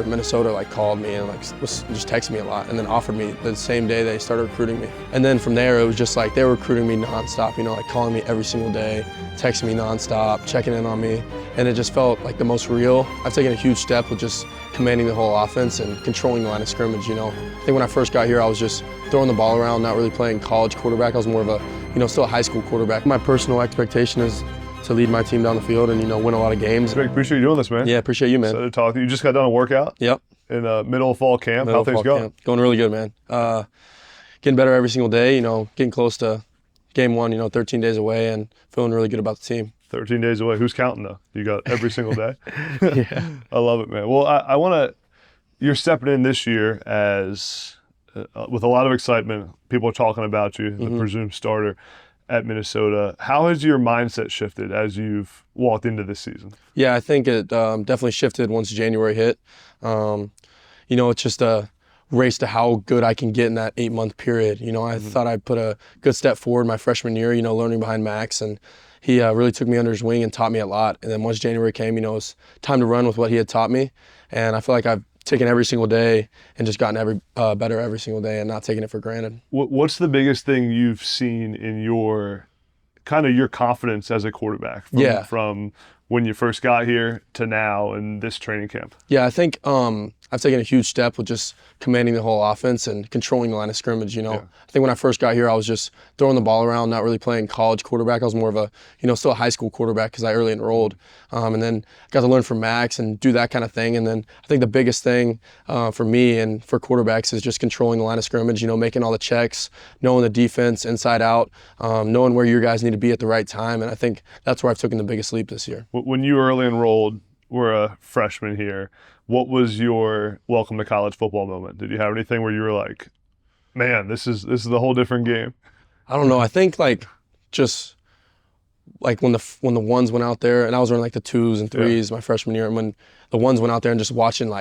Minnesota called me and just texted me a lot, and then offered me the same day they started recruiting me. And then from there, it was just they were recruiting me nonstop, calling me every single day, texting me nonstop, checking in on me, and it just felt like the most real. I've taken a huge step with just commanding the whole offense and controlling the line of scrimmage. I think when I first got here, I was just throwing the ball around, not really playing college quarterback. I was more of a, still a high school quarterback. My personal expectation is to lead my team down the field and, win a lot of games. Drake, appreciate you doing this, man. Yeah, appreciate you, man. Excited to talk to you. You just got done a workout? Yep. In middle of fall camp. How things going? Going really good, man. Getting better every single day, getting close to game one, 13 days away, and feeling really good about the team. 13 days away. Who's counting, though? You got every single day? Yeah. I love it, man. Well, I want to – you're stepping in this year as with a lot of excitement. People are talking about you, the presumed starter at Minnesota. How has your mindset shifted as you've walked into this season? Yeah, I think it definitely shifted once January hit. It's just a race to how good I can get in that 8-month period. I thought I'd put a good step forward my freshman year, learning behind Max, and he really took me under his wing and taught me a lot. And then once January came, it was time to run with what he had taught me. And I feel like I've taken every single day and just gotten better every single day and not taking it for granted. What's the biggest thing you've seen in your confidence as a quarterback from when you first got here to now in this training camp? Yeah, I think I've taken a huge step with just commanding the whole offense and controlling the line of scrimmage. I think when I first got here, I was just throwing the ball around, not really playing college quarterback. I was more of a, still a high school quarterback because I early enrolled. And then got to learn from Max and do that kind of thing. And then I think the biggest thing for me and for quarterbacks is just controlling the line of scrimmage, making all the checks, knowing the defense inside out, knowing where your guys need to be at the right time. And I think that's where I've taken the biggest leap this year. When you early enrolled, were a freshman here, what was your welcome to college football moment? Did you have anything where you were like, man, this is a whole different game? I don't know. I think just when the ones went out there, and I was running the 2s and 3s my freshman year, and when the ones went out there and just watching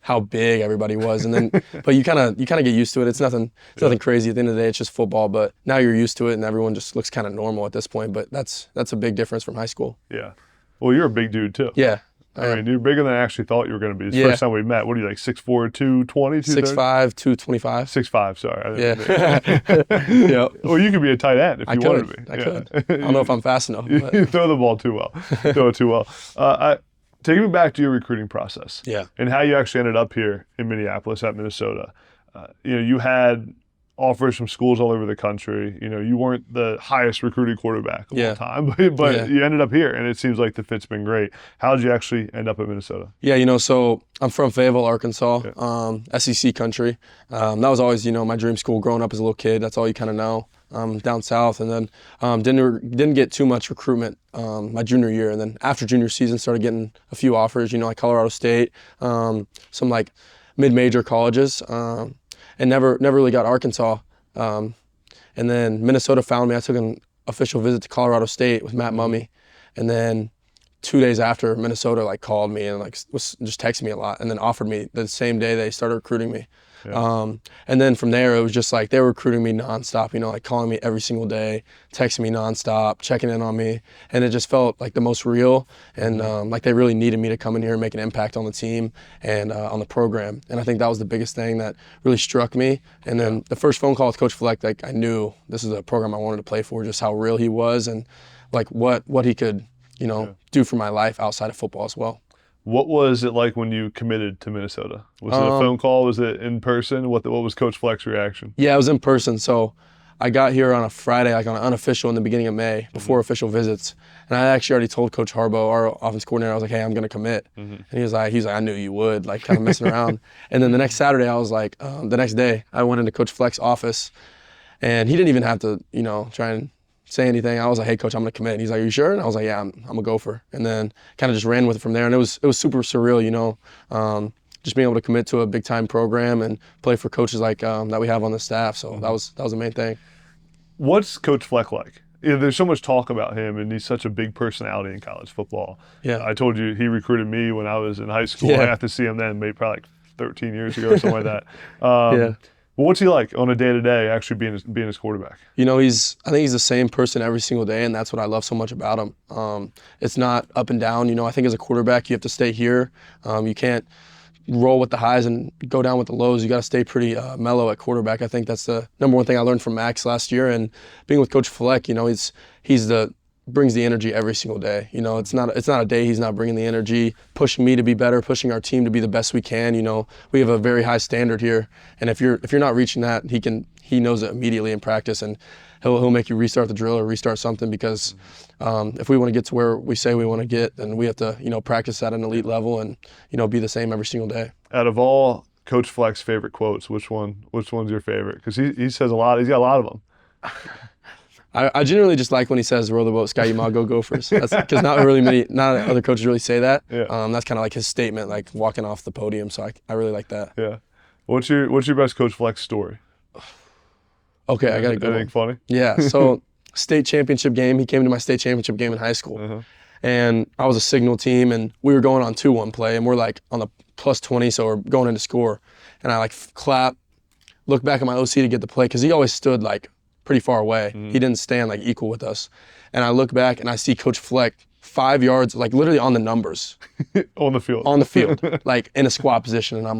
how big everybody was, and then but you kind of get used to it. It's nothing crazy at the end of the day. It's just football, but now you're used to it, and everyone just looks kind of normal at this point. But that's a big difference from high school. Yeah. Well, you're a big dude too. Yeah. I mean, you're bigger than I actually thought you were going to be. The first time we met, what are you, 6'4", 220, 6'5", 225. 6'5", sorry. Yeah. Yeah. Well, you could be a tight end if you wanted to be. I could. I don't know if I'm fast enough. You throw the ball too well. Throw it too well. Take me back to your recruiting process. Yeah. And how you actually ended up here in Minneapolis at Minnesota. You had offers from schools all over the country. You weren't the highest recruited quarterback of all time, but you ended up here, and it seems like the fit's been great. How did you actually end up at Minnesota? Yeah, so I'm from Fayetteville, Arkansas, SEC country. That was always, my dream school growing up as a little kid. That's all you kind of know. Down south, and then didn't get too much recruitment my junior year, and then after junior season started getting a few offers, like Colorado State, some mid-major colleges. And never really got Arkansas. And then Minnesota found me. I took an official visit to Colorado State with Matt Mumme. And then 2 days after, Minnesota called me and was just texting me a lot, and then offered me the same day they started recruiting me. Yeah. And then from there, it was just they were recruiting me nonstop, calling me every single day, texting me nonstop, checking in on me. And it just felt like the most real, and they really needed me to come in here and make an impact on the team and on the program. And I think that was the biggest thing that really struck me. And then the first phone call with Coach Fleck, I knew this is a program I wanted to play for, just how real he was and what he could, do for my life outside of football as well. What was it like when you committed to Minnesota? Was it a phone call? Was it in person? What was Coach Fleck's reaction? Yeah, it was in person. So I got here on a Friday, on an unofficial in the beginning of May, before official visits. And I actually already told Coach Harbaugh, our offense coordinator, I was like, hey, I'm going to commit. And he was like, I knew you would, kind of messing around. And then the next Saturday, I was like, the next day, I went into Coach Fleck's office, and he didn't even have to, try and say anything. I was like, hey, Coach, I'm going to commit. And he's like, are you sure? And I was like, yeah, I'm a Gopher. And then kind of just ran with it from there. And it was super surreal, just being able to commit to a big-time program and play for coaches that we have on the staff. So that was the main thing. What's Coach Fleck like? There's so much talk about him, and he's such a big personality in college football. Yeah. I told you he recruited me when I was in high school. Yeah. I got to see him then, maybe probably 13 years ago or something like that. Yeah. Well, what's he like on a day-to-day actually being his quarterback? I think he's the same person every single day, and that's what I love so much about him. It's not up and down. I think as a quarterback, you have to stay here. You can't roll with the highs and go down with the lows. You got to stay pretty mellow at quarterback. I think that's the number one thing I learned from Max last year. And being with Coach Fleck, you know, he's brings the energy every single day. You know, it's not a day he's not bringing the energy, pushing me to be better, pushing our team to be the best we can. You know, we have a very high standard here, and if you're not reaching that, he knows it immediately in practice, and he'll make you restart the drill or restart something, because if we want to get to where we say we want to get, then we have to, you know, practice at an elite level and, you know, be the same every single day. Out of all Coach Fleck's favorite quotes, which one's your favorite? Because he says a lot. He's got a lot of them. I generally just like when he says, "Row the boat, Sky Yuma, go Gophers." That's because not other coaches really say that. Yeah. That's kind of like his statement, like walking off the podium. So I really like that. Yeah. What's your best Coach Fleck story? Okay, I gotta go. Anything funny? Yeah. So state championship game. He came to my state championship game in high school, and I was a signal team, and we were going on 2-1 play, and we're like on the +20, so we're going in to score, and I like clap, look back at my OC to get the play, because he always stood like pretty far away. He didn't stand like equal with us. And I look back and I see Coach Fleck 5 yards, like literally on the numbers. On the field. On the field, like in a squat position. And I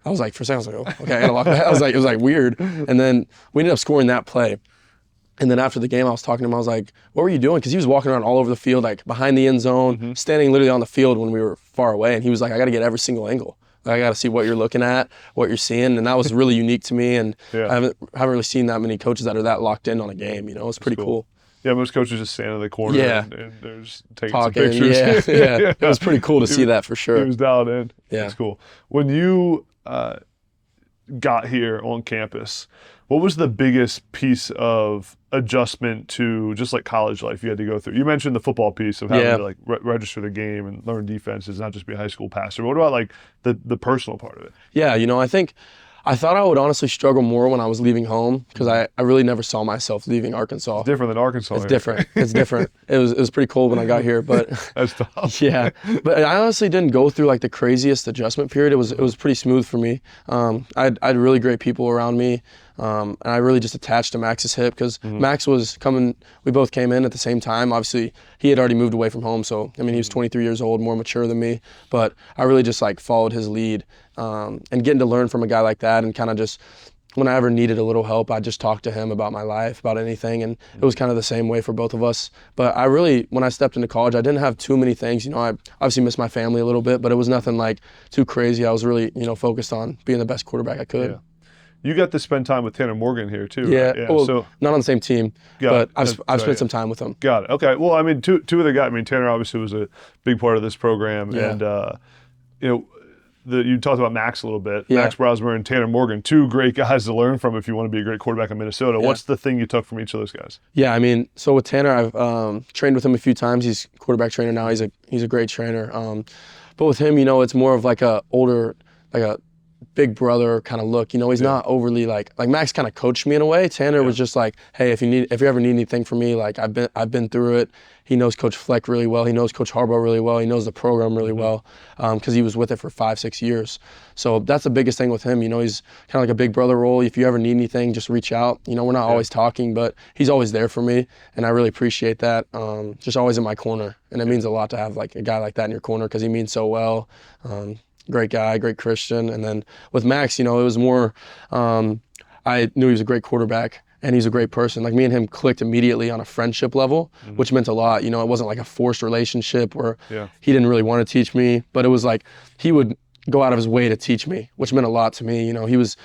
was like, for a second, I was like, oh, okay, I gotta lock that. It was like weird. And then we ended up scoring that play. And then after the game, I was talking to him. I was like, what were you doing? Because he was walking around all over the field, like behind the end zone, standing literally on the field when we were far away. And he was like, I got to get every single angle. I got to see what you're looking at, what you're seeing. And that was really unique to me. And I haven't really seen that many coaches that are that locked in on a game. You know, it's pretty cool. Yeah, most coaches just stand in the corner and they're just taking talking, some pictures. Yeah. It was pretty cool to see that for sure. He was dialed in. Yeah. That's cool. When you got here on campus, what was the biggest piece of adjustment to just like college life you had to go through? You mentioned the football piece of having to like register the game and learn defenses, not just be a high school passer. But what about like the personal part of it? Yeah, you know, I thought I would honestly struggle more when I was leaving home, because I really never saw myself leaving Arkansas. It's different than Arkansas. It's different. It's different. It was pretty cold when I got here, but that's tough. Yeah, but I honestly didn't go through like the craziest adjustment period. It was pretty smooth for me. I had really great people around me, and I really just attached to Max's hip, because Max was coming. We both came in at the same time. Obviously, he had already moved away from home, so I mean he was 23 years old, more mature than me. But I really just like followed his lead. And getting to learn from a guy like that, and kind of just, when I ever needed a little help, I just talked to him about my life, about anything, and it was kind of the same way for both of us. But I really, when I stepped into college, I didn't have too many things. You know, I obviously missed my family a little bit, but it was nothing like too crazy. I was really, you know, focused on being the best quarterback I could. Yeah. You got to spend time with Tanner Morgan here too, yeah, right? Yeah. Well, so not on the same team, but I've spent some time with him. Got it. Okay. Well, I mean, two of the guys. I mean, Tanner obviously was a big part of this program, and you know. You talked about Max a little bit. Yeah. Max Brosmer and Tanner Morgan, two great guys to learn from if you want to be a great quarterback in Minnesota. Yeah. What's the thing you took from each of those guys? Yeah, I mean, so with Tanner, I've trained with him a few times. He's quarterback trainer now. He's a great trainer. But with him, you know, it's more of like a big brother kind of look. You know, he's not overly like Max kind of coached me in a way. Tanner was just like, hey, if you ever need anything from me, like I've been through it. He knows Coach Fleck really well. He knows Coach Harbaugh really well. He knows the program really well, because he was with it for 5-6 years. So that's the biggest thing with him. You know, he's kind of like a big brother role. If you ever need anything, just reach out. You know, we're not always talking, but he's always there for me, and I really appreciate that. Just always in my corner, and it means a lot to have like a guy like that in your corner, because he means so well. Great guy, great Christian. And then with Max, you know, it was more, I knew he was a great quarterback and he's a great person. Like me and him clicked immediately on a friendship level, which meant a lot. You know, it wasn't like a forced relationship where he didn't really want to teach me, but it was like he would go out of his way to teach me, which meant a lot to me. You know, he was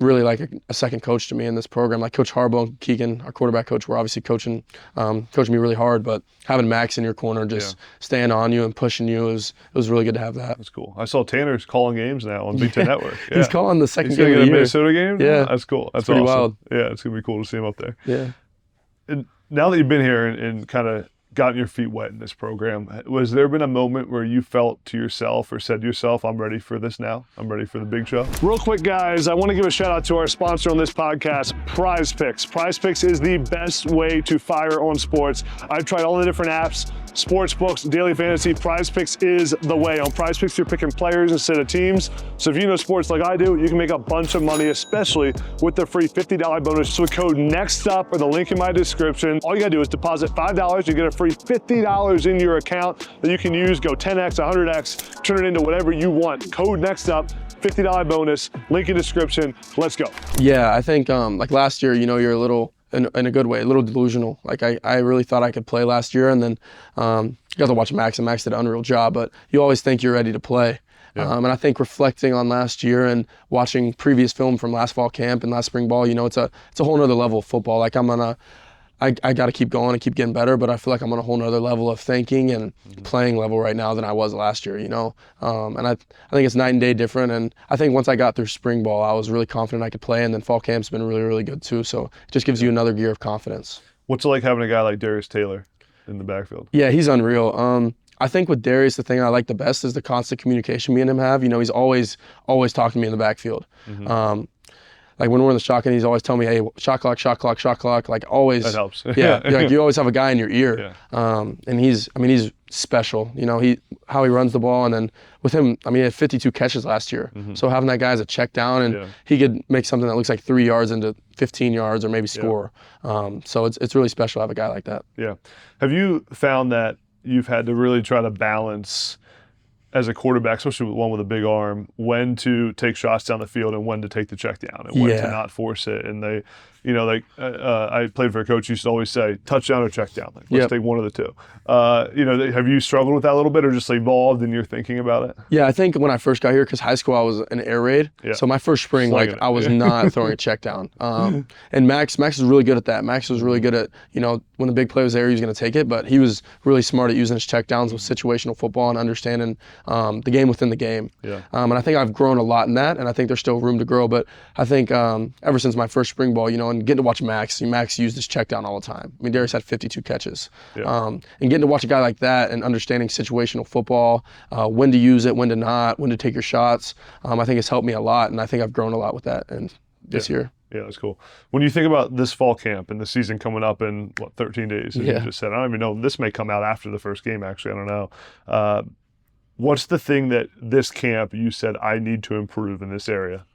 really like a second coach to me in this program. Like Coach Harbaugh and Keegan, our quarterback coach, were obviously coaching me really hard, but having Max in your corner, just staying on you and pushing you, it was really good to have that. That's cool. I saw Tanner's calling games now on Big Ten Network. Yeah. He's calling the second game of the year. He's Minnesota game? Yeah. That's cool. That's pretty awesome. Wild. Yeah, it's going to be cool to see him up there. Yeah. And now that you've been here and kind of gotten your feet wet in this program, was there been a moment where you felt to yourself or said to yourself, I'm ready for this now? I'm ready for the big show? Real quick, guys, I want to give a shout out to our sponsor on this podcast, Prize Picks. Prize Picks is the best way to fire on sports. I've tried all the different apps, sports books, daily fantasy. Prize Picks is the way. On Prize Picks, you're picking players instead of teams. So if you know sports like I do, you can make a bunch of money, especially with the free $50 bonus. So with code NEXTUP or the link in my description, all you gotta do is deposit $5, you get a free free $50 in your account that you can use, go 10x, 100x, turn it into whatever you want. Code next up, $50 bonus, link in description. Let's go. Yeah, I think like last year, you're a little, in a good way, a little delusional. Like I really thought I could play last year, and then got to watch Max, and Max did an unreal job, but you always think you're ready to play. Yeah. And I think reflecting on last year and watching previous film from last fall camp and last spring ball, it's a whole nother level of football. Like I got to keep going and keep getting better, but I feel like I'm on a whole nother level of thinking and playing level right now than I was last year, And I think it's night and day different. And I think once I got through spring ball, I was really confident I could play, and then fall camp's been really, really good too. So it just gives you another gear of confidence. What's it like having a guy like Darius Taylor in the backfield? Yeah, he's unreal. I think with Darius, the thing I like the best is the constant communication me and him have. He's always talking to me in the backfield. Like when we're in the shotgun, he's always telling me, "Hey, shot clock, shot clock, shot clock." Like always. That helps. Yeah, like you always have a guy in your ear. Yeah. And he's special. How he runs the ball, and then with him, he had 52 catches last year. So having that guy as a check down, and he could make something that looks like 3 yards into 15 yards, or maybe score. So it's really special to have a guy like that. Yeah. Have you found that you've had to really try to balance as a quarterback, especially with one with a big arm, when to take shots down the field and when to take the check down and when to not force it? And I played for a coach who used to always say, touchdown or check down. Like, let's take one of the two. Have you struggled with that a little bit, or just evolved in your thinking about it? Yeah, I think when I first got here, because high school I was an air raid, so my first spring, I was not throwing a check down. And Max is really good at that. Max was really good at, when the big play was there, he was going to take it, but he was really smart at using his check downs with situational football and understanding the game within the game. Yeah. And I think I've grown a lot in that, and I think there's still room to grow. But I think ever since my first spring ball, and getting to watch Max used his check down all the time. Darius had 52 catches. Yeah. And getting to watch a guy like that and understanding situational football, when to use it, when to not, when to take your shots, I think it's helped me a lot, and I think I've grown a lot with that this year. Yeah, that's cool. When you think about this fall camp and the season coming up in, 13 days, as you just said, I don't even know, this may come out after the first game, actually, I don't know. What's the thing that this camp you said, I need to improve in this area?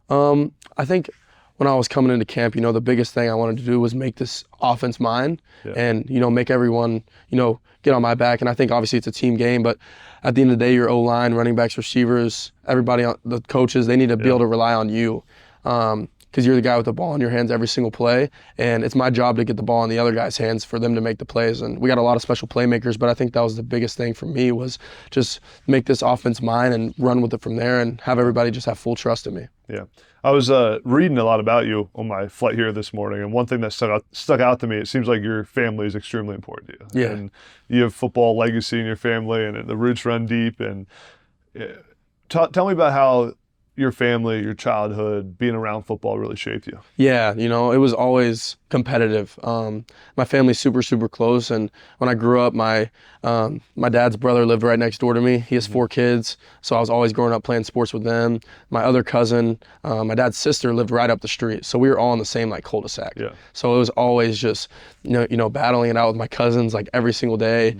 I think when I was coming into camp, the biggest thing I wanted to do was make this offense mine and, make everyone, get on my back. And I think obviously it's a team game, but at the end of the day, your O-line, running backs, receivers, everybody, the coaches, they need to be able to rely on you. Because you're the guy with the ball in your hands every single play, and it's my job to get the ball in the other guy's hands for them to make the plays. And we got a lot of special playmakers, but I think that was the biggest thing for me, was just make this offense mine and run with it from there and have everybody just have full trust in me. Yeah. I was reading a lot about you on my flight here this morning, and one thing that stuck out to me, it seems like your family is extremely important to you. Yeah. And you have football legacy in your family, and the roots run deep. And tell me about how your family, your childhood, being around football really shaped you. Yeah, it was always competitive. My family's super, super close, and when I grew up, my dad's brother lived right next door to me. He has 4 kids, so I was always growing up playing sports with them. My other cousin, my dad's sister, lived right up the street, so we were all in the same cul-de-sac. Yeah. So it was always just battling it out with my cousins every single day.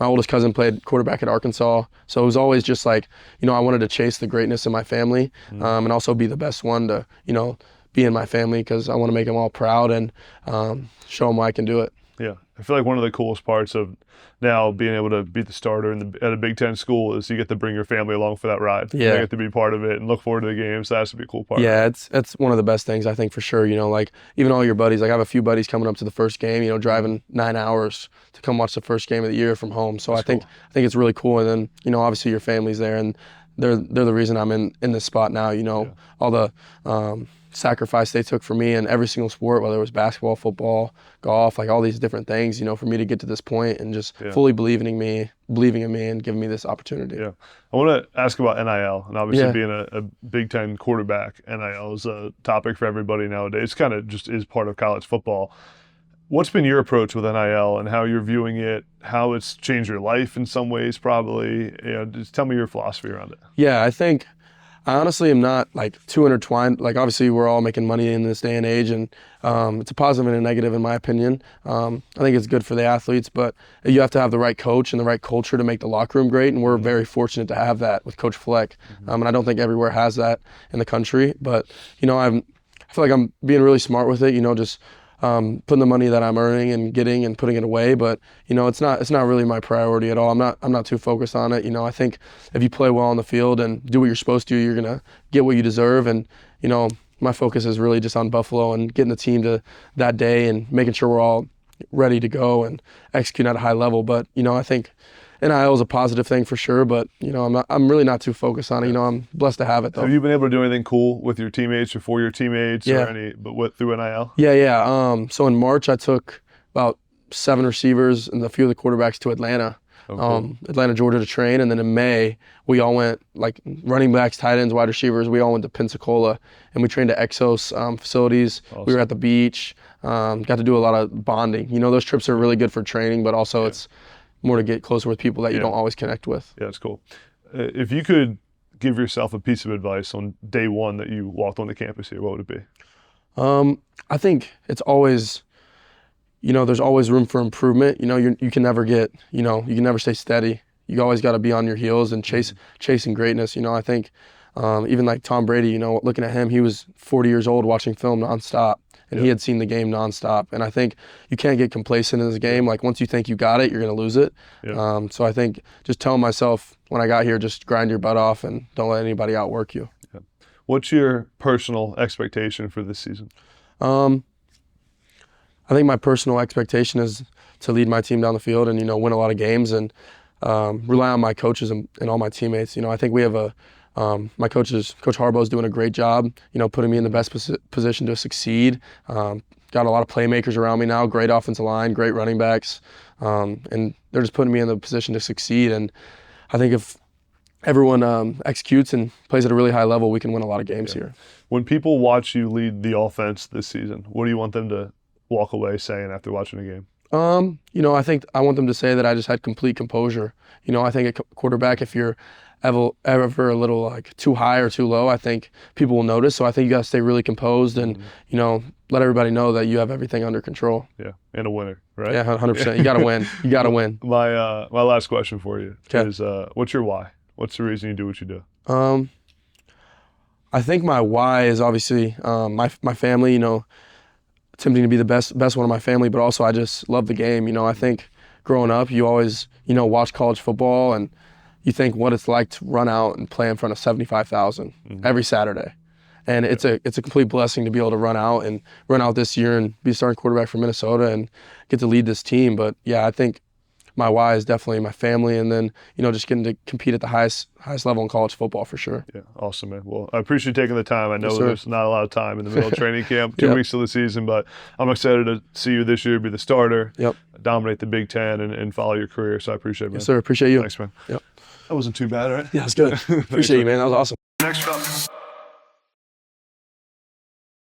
My oldest cousin played quarterback at Arkansas, so it was always just I wanted to chase the greatness in my family, and also be the best one to, be in my family, because I want to make them all proud and show them why I can do it. Yeah, I feel like one of the coolest parts of now being able to be the starter at a Big Ten school is you get to bring your family along for that ride. Yeah. They get to be part of it and look forward to the games. So that's to be a cool part. Yeah, it's one of the best things, I think, for sure. Even all your buddies. I have a few buddies coming up to the first game, driving 9 hours to come watch the first game of the year from home. So I think it's really cool. And then, obviously your family's there, and they're the reason I'm in this spot now. All the sacrifice they took for me in every single sport, whether it was basketball, football, golf, all these different things, for me to get to this point and just fully believing in me and giving me this opportunity. Yeah. I want to ask about NIL, and obviously being a Big Ten quarterback, NIL is a topic for everybody nowadays. It's kind of just is part of college football. What's been your approach with NIL and how you're viewing it, how it's changed your life in some ways probably? Just tell me your philosophy around it. Yeah, I think I honestly am not too intertwined. Obviously we're all making money in this day and age, and it's a positive and a negative in my opinion. I think it's good for the athletes, but you have to have the right coach and the right culture to make the locker room great, and we're very fortunate to have that with Coach Fleck. And I don't think everywhere has that in the country, but I feel like I'm being really smart with it, just putting the money that I'm earning and getting and putting it away. But it's not really my priority at all. I'm not too focused on it. I think if you play well on the field and do what you're supposed to, you're gonna get what you deserve. And my focus is really just on Buffalo and getting the team to that day and making sure we're all ready to go and execute at a high level. But I think NIL is a positive thing for sure, but I'm really not too focused on it. I'm blessed to have it though. Have you been able to do anything cool with your teammates or for your teammates through NIL? Yeah. So in March I took about 7 receivers and a few of the quarterbacks to Atlanta. Cool. Atlanta, Georgia to train, and then in May we all went, like running backs, tight ends, wide receivers, we all went to Pensacola and we trained at Exos facilities. Awesome. We were at the beach, got to do a lot of bonding. Those trips are really good for training, but also it's more to get closer with people that you don't always connect with. Yeah, that's cool. If you could give yourself a piece of advice on day one that you walked on the campus here, what would it be? I think it's always, there's always room for improvement. You can never get, you can never stay steady. You always got to be on your heels and chasing greatness. I think even like Tom Brady, looking at him, he was 40 years old watching film nonstop. And he had seen the game nonstop. And I think you can't get complacent in this game. Like once you think you got it, you're going to lose it. Yeah. So I think just telling myself when I got here, just grind your butt off and don't let anybody outwork you. Yeah. What's your personal expectation for this season? I think my personal expectation is to lead my team down the field and, win a lot of games and rely on my coaches and all my teammates. I think we have my Coach Harbaugh's doing a great job, putting me in the best position to succeed. Got a lot of playmakers around me now, great offensive line, great running backs, and they're just putting me in the position to succeed. And I think if everyone executes and plays at a really high level, we can win a lot of games here. When people watch you lead the offense this season, what do you want them to walk away saying after watching the game? I think I want them to say that I just had complete composure. I think a quarterback, if you're ever a little like too high or too low, I think people will notice. So I think you got to stay really composed and, let everybody know that you have everything under control. Yeah, and a winner, right? Yeah, 100%. You got to win. You got to win. My last question for you is, what's your why? What's the reason you do what you do? I think my why is obviously my family, attempting to be the best one of my family, but also I just love the game. I think growing up, you always, watch college football and you think what it's like to run out and play in front of 75,000 every Saturday. And it's a complete blessing to be able to run out this year and be a starting quarterback for Minnesota and get to lead this team. But yeah, I think my why is definitely my family and then, just getting to compete at the highest level in college football for sure. Yeah, awesome, man. Well, I appreciate you taking the time. I know there's not a lot of time in the middle of training camp, 2 weeks of the season, but I'm excited to see you this year be the starter, dominate the Big Ten, and follow your career. So I appreciate it, man. Yes, sir. Appreciate you. Thanks, man. Yep. That wasn't too bad, right? Yeah, it's good. Appreciate you, man. That was awesome. Next up.